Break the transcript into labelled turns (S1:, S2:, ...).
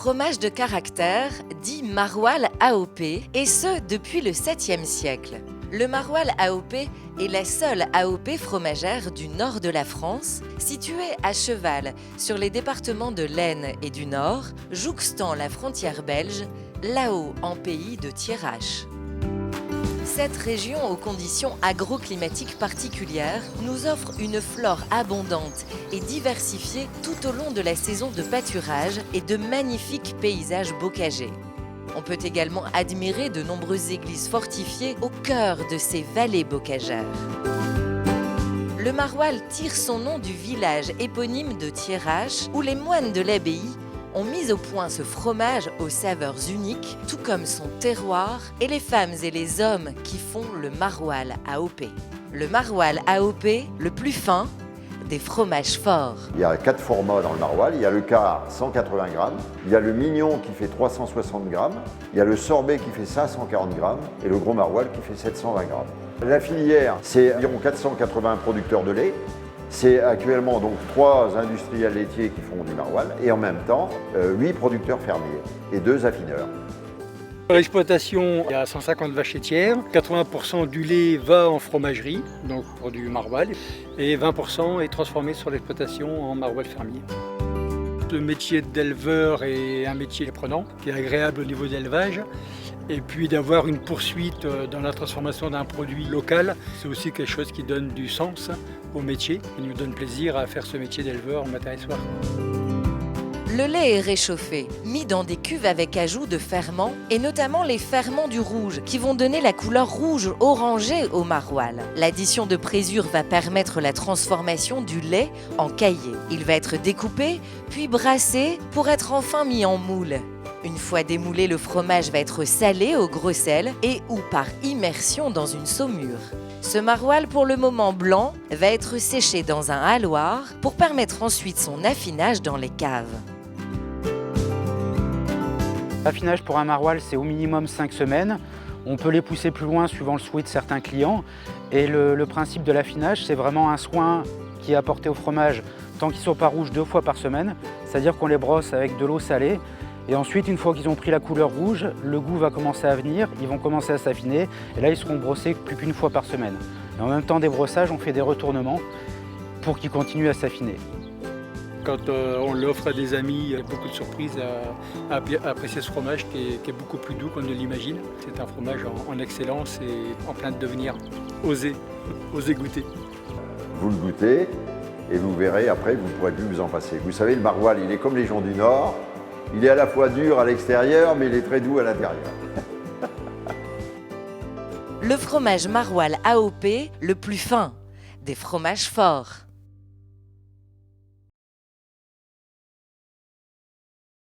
S1: fromage de caractère, dit maroilles AOP, et ce depuis le 7e siècle. Le maroilles AOP est la seule AOP fromagère du nord de la France, située à cheval sur les départements de l'Aisne et du Nord, jouxtant la frontière belge, là-haut en pays de Thiérache. Cette région aux conditions agroclimatiques particulières nous offre une flore abondante et diversifiée tout au long de la saison de pâturage et de magnifiques paysages bocagers. On peut également admirer de nombreuses églises fortifiées au cœur de ces vallées bocagères. Le maroilles tire son nom du village éponyme de Thiérache où les moines de l'abbaye ont mis au point ce fromage aux saveurs uniques, tout comme son terroir et les femmes et les hommes qui font le maroilles AOP. Le maroilles AOP, le plus fin des fromages forts.
S2: Il y a 4 formats dans le maroilles. Il y a le quart 180 grammes, il y a le mignon qui fait 360 grammes, il y a le sorbet qui fait 540 grammes et le gros maroilles qui fait 720 grammes. La filière, c'est environ 480 producteurs de lait. C'est actuellement donc 3 industriels laitiers qui font du maroilles et en même temps 8 producteurs fermiers et 2 affineurs.
S3: Dans l'exploitation, il y a 150 vaches laitières, 80% du lait va en fromagerie, donc pour du maroilles, et 20% est transformé sur l'exploitation en maroilles fermier. Le métier d'éleveur est un métier prenant, qui est agréable au niveau de l'élevage. Et puis d'avoir une poursuite dans la transformation d'un produit local, c'est aussi quelque chose qui donne du sens au métier, qui nous donne plaisir à faire ce métier d'éleveur matin et soir.
S1: Le lait est réchauffé, mis dans des cuves avec ajout de ferments, et notamment les ferments du rouge, qui vont donner la couleur rouge orangée au maroilles. L'addition de présure va permettre la transformation du lait en caillé. Il va être découpé, puis brassé pour être enfin mis en moule. Une fois démoulé, le fromage va être salé au gros sel et ou par immersion dans une saumure. Ce maroilles, pour le moment blanc, va être séché dans un haloir pour permettre ensuite son affinage dans les caves.
S4: L'affinage pour un maroilles, c'est au minimum 5 semaines. On peut les pousser plus loin suivant le souhait de certains clients. Et le principe de l'affinage, c'est vraiment un soin qui est apporté au fromage tant qu'ils ne sont pas rouges 2 fois par semaine. C'est-à-dire qu'on les brosse avec de l'eau salée. Et ensuite, une fois qu'ils ont pris la couleur rouge, le goût va commencer à venir, ils vont commencer à s'affiner. Et là, ils seront brossés plus qu'une fois par semaine. Et en même temps des brossages, on fait des retournements pour qu'ils continuent à s'affiner.
S3: Quand on l'offre à des amis, il y a beaucoup de surprises à apprécier ce fromage qui est beaucoup plus doux qu'on ne l'imagine. C'est un fromage en excellence et en plein de devenir. Osez goûter.
S2: Vous le goûtez et vous verrez après, vous ne pourrez plus vous en passer. Vous savez, le maroilles, il est comme les gens du Nord. Il est à la fois dur à l'extérieur, mais il est très doux à l'intérieur.
S1: Le fromage maroilles AOP, le plus fin des fromages forts.